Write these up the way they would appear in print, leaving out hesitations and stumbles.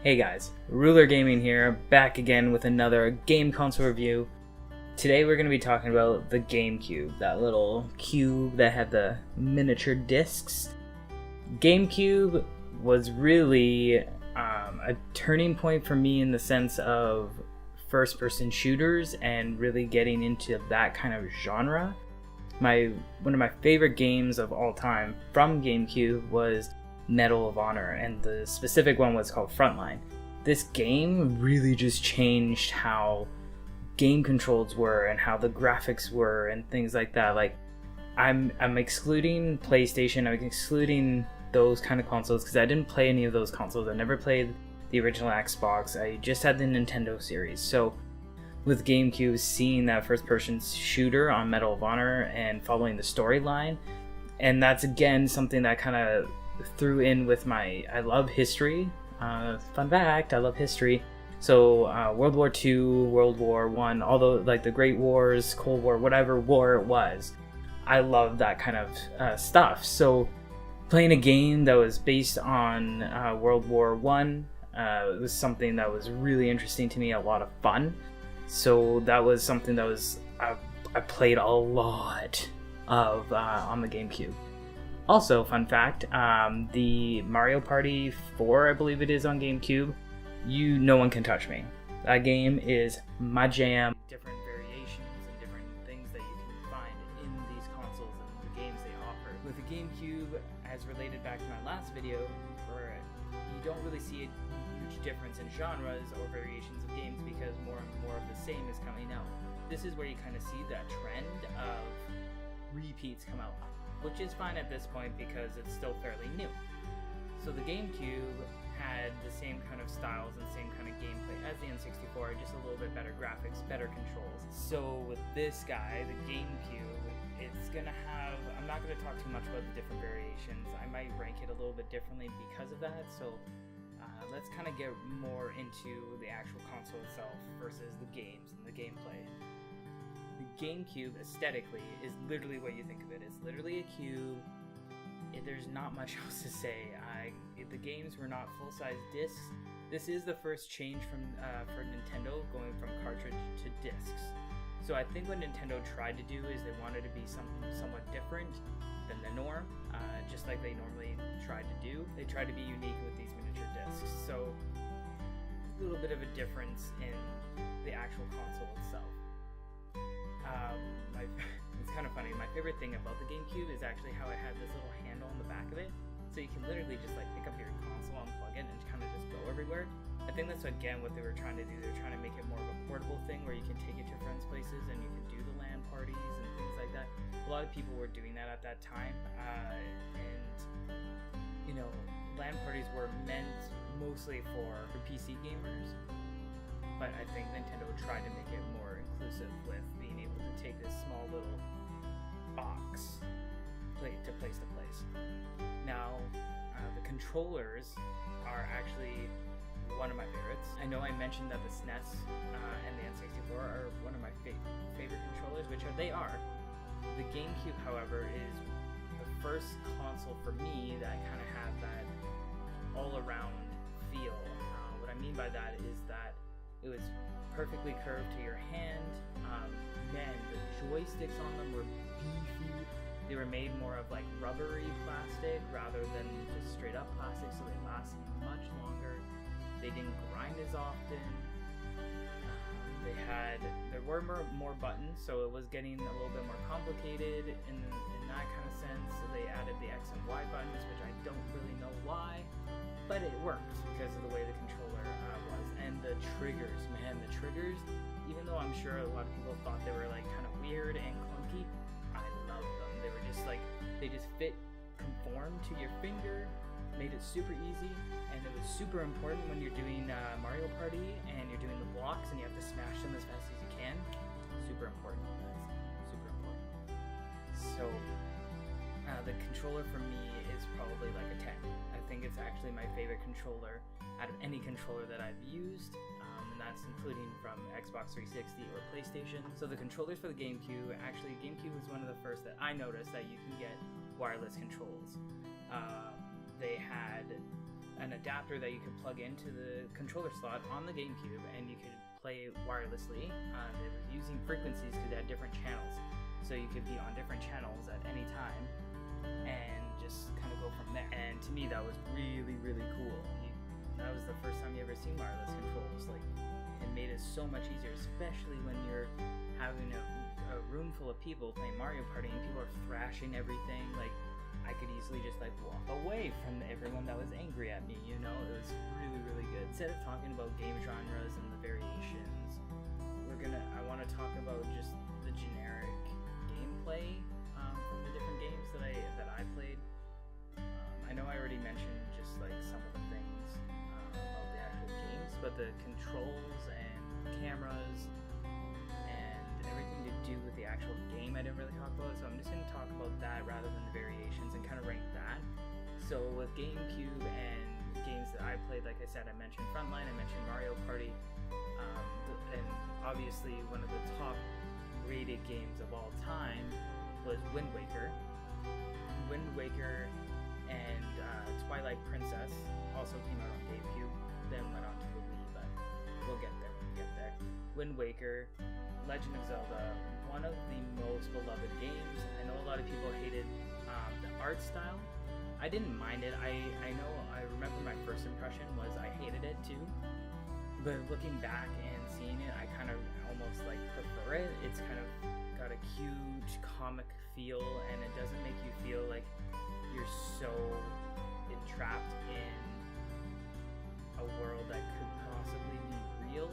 Hey guys, Rhuller Gaming here, back again with another game console review. Today we're going to be talking about the GameCube, that little cube that had the miniature discs. GameCube was really a turning point for me in the sense of first-person shooters and really getting into that kind of genre. One of my favorite games of all time from GameCube was Medal of Honor, and the specific one was called Frontline. This game really just changed how game controls were and how the graphics were and things like that. Like, I'm excluding PlayStation, I'm excluding those kind of consoles because I didn't play any of those consoles. I never played the original Xbox. I just had the Nintendo series. So with GameCube, seeing that first-person shooter on Medal of Honor and following the storyline, and that's again something that kind of threw in with I love history. Fun fact, I love history. So World War II, World War I, although like the Great Wars, Cold War, whatever war it was, I love that kind of stuff. So playing a game that was based on World War I was something that was really interesting to me, a lot of fun. So that was something that was I played a lot of on the GameCube. Also, fun fact, the Mario Party 4, I believe it is on GameCube, no one can touch me. That game is my jam. Different variations and different things that you can find in these consoles and the games they offer. With the GameCube, as related back to my last video, where you don't really see a huge difference in genres or variations of games because more and more of the same is coming out. This is where you kind of see that trend of repeats come out, which is fine at this point because it's still fairly new. So the GameCube had the same kind of styles and same kind of gameplay as the N64, just a little bit better graphics, better controls. So with this guy, the GameCube, it's gonna have, I'm not gonna talk too much about the different variations. I might rank it a little bit differently because of that. So let's kind of get more into the actual console itself versus the games and the gameplay. The GameCube aesthetically is literally what you think of it. It's literally a cube. There's not much else to say. The games were not full-size discs. This is the first change for Nintendo, going from cartridge to discs. So I think what Nintendo tried to do is they wanted to be something somewhat different than the norm, just like they normally tried to do. They tried to be unique with these miniature discs. So a little bit of a difference in the actual console itself. It's kind of funny. My favorite thing about the GameCube is actually how it had this little handle on the back of it, so you can literally just like pick up your console, unplug it, and kind of just go everywhere. I think that's again what they were trying to do. They were trying to make it more of a portable thing where you can take it to friends' places and you can do the LAN parties and things like that. A lot of people were doing that at that time, and you know, LAN parties were meant mostly for PC gamers. But I think Nintendo tried to make it more inclusive with being able to take this small little box to place to place. Now, the controllers are actually one of my favorites. I know I mentioned that the SNES and the N64 are one of my favorite controllers, which they are. The GameCube, however, is the first console for me that kind of had that all-around feel. What I mean by that is that it was perfectly curved to your hand. Man, the joysticks on them were beefy. They were made more of like rubbery plastic rather than just straight up plastic, so they lasted much longer. They didn't grind as often. There were more buttons, so it was getting a little bit more complicated in that kind of sense. So they added the X and Y buttons, which I don't really know why, but it worked because of the way the controller was. And the triggers, man, the triggers, even though I'm sure a lot of people thought they were like kind of weird and clunky, I loved them. They were just like, they just conformed to your finger, made it super easy, and it was super important when you're doing Mario Party and you're doing the blocks and you have to smash them as fast as you can. Super important, guys. Super important. So the controller for me is probably like a 10. I think it's actually my favorite controller out of any controller that I've used, and that's including from Xbox 360 or PlayStation. So the controllers for the GameCube, actually GameCube was one of the first that I noticed that you can get wireless controls. They had an adapter that you could plug into the controller slot on the GameCube, and you could play wirelessly. It was using frequencies because they had different channels, so you could be on different channels at any time and just kind of go from there. And to me, that was really, really cool. That was the first time you ever seen wireless controls. Like, it made it so much easier, especially when you're having a room full of people playing Mario Party and people are thrashing everything. Like, I could easily just like walk away from everyone that was angry at me, you know? It was really, really good. Instead of talking about game genres and the variations, I want to talk about just the generic gameplay from the different games that I played. I know I already mentioned just like some of the things about the actual games, but the controls and cameras and everything to do with the actual game I didn't really talk about, so I'm just going to talk about that rather than the variations and kind of rank that. So with GameCube and games that I played, like I said, I mentioned Frontline, I mentioned Mario Party, and obviously one of the top rated games of all time was Wind Waker. Wind Waker and Twilight Princess also came out on GameCube, then went on to the Wii, but we'll get there when we get there. Wind Waker, Legend of Zelda, one of the most beloved games. I know a lot of people hated the art style. I didn't mind it. I remember my first impression was I hated it too. But looking back and seeing it, I kind of almost like prefer it. It's kind of got a huge comic feel, and it doesn't make you feel like you're so entrapped in a world that could possibly be real.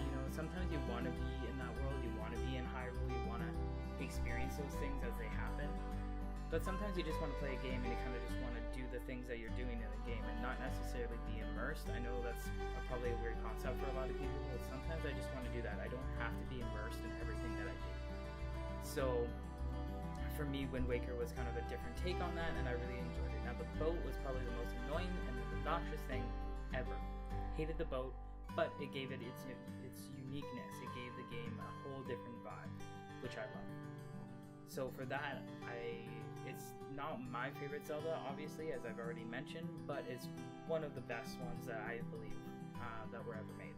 You know, sometimes you want to be in that world, you want to be in Hyrule, you want to experience those things as they happen. But sometimes you just want to play a game and you kind of just want to do the things that you're doing in the game and not necessarily be immersed. I know that's probably a weird concept for a lot of people, but sometimes I just want to do that. I don't have to be immersed in everything that I do. So for me, Wind Waker was kind of a different take on that, and I really enjoyed it. Now, the boat was probably the most annoying and obnoxious thing ever. Hated the boat, but it gave it its uniqueness. It gave the game a whole different vibe, which I love. So for that, it's not my favorite Zelda, obviously, as I've already mentioned, but it's one of the best ones that I believe that were ever made.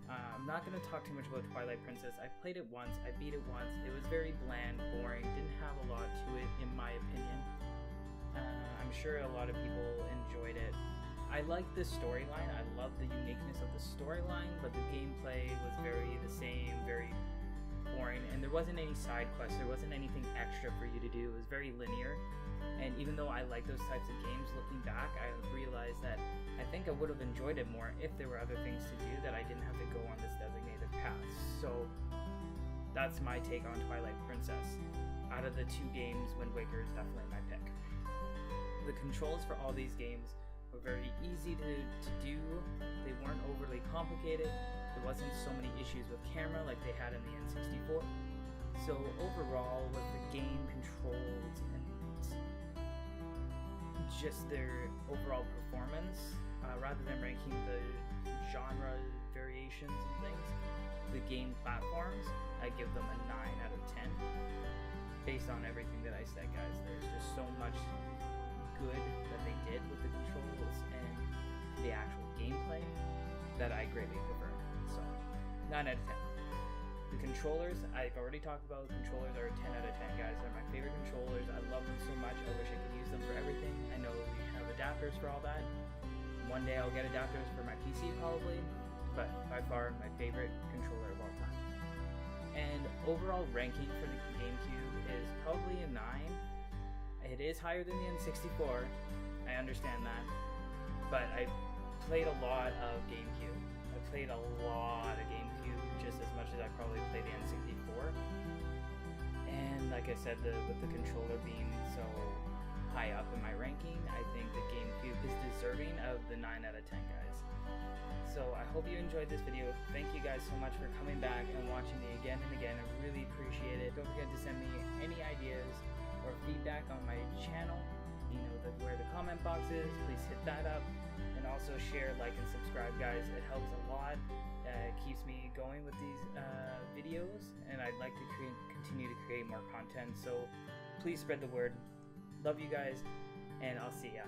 I'm not going to talk too much about Twilight Princess. I played it once, I beat it once. It was very bland, boring, didn't have a lot to it, in my opinion. I'm sure a lot of people enjoyed it. I liked the storyline, I loved the uniqueness of the storyline, but the gameplay was very the same, very boring, and there wasn't any side quests, there wasn't anything extra for you to do. It was very linear, and even though I like those types of games, looking back, I realized that I think I would have enjoyed it more if there were other things to do that I didn't have to go on this designated path. So that's my take on Twilight Princess. Out of the two games, Wind Waker is definitely my pick. The controls for all these games were very easy to do. They weren't overly complicated. There wasn't so many issues with camera like they had in the N64. So overall, with the game controls and just their overall performance, rather than ranking the genre variations and things, the game platforms, I give them a 9 out of 10. Based on everything that I said, guys, there's just so much good that they did with the controls and the actual gameplay that I greatly prefer. So, 9 out of 10. The controllers, I've already talked about. Controllers are a 10 out of 10, guys. They're my favorite controllers. I love them so much. I wish I could use them for everything. I know we have adapters for all that. One day I'll get adapters for my PC probably, but by far my favorite controller of all time. And overall ranking for the GameCube is probably a 9. It is higher than the N64, I understand that, but I played a lot of GameCube. I played a lot of GameCube, just as much as I probably played the N64. And like I said, with the controller being so high up in my ranking, I think the GameCube is deserving of the 9 out of 10, guys. So I hope you enjoyed this video. Thank you guys so much for coming back and watching me again and again. I really appreciate it. Don't forget to send me any ideas or feedback on my channel. You know where the comment box is. Please hit that up, and also share, like, and subscribe, guys. It helps a lot. It keeps me going with these videos, and I'd like to continue to create more content. So please spread the word. Love you guys, and I'll see ya.